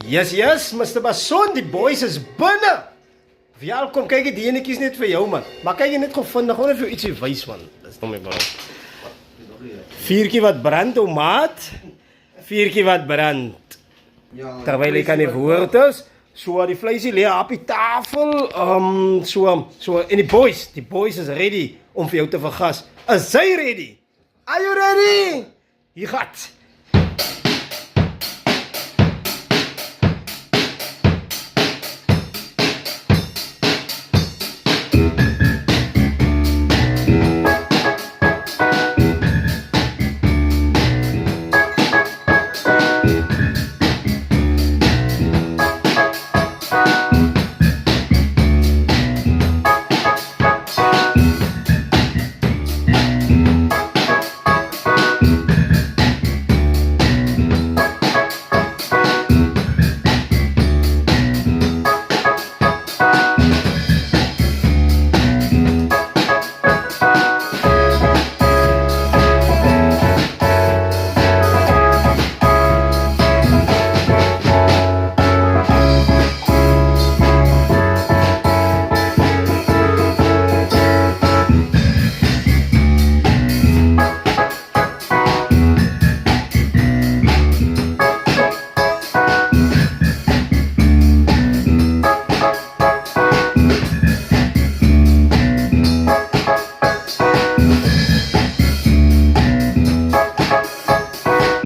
Yes, Mr. Bason, die boys is binne. Welkom, kyk die enetjies net vir jou man. Maar kyk jy net gou vinnig, gewoon vir jou ietsie wys man. Dis nou my bro. Vuurtjie wat brand, o maat. Vuurtjie wat brand. Terwyl ek aan die woord is, so die vleisie lê op die tafel. So en die boys is ready om vir jou te vergas. Is jy ready? Are you ready? Hier gaat.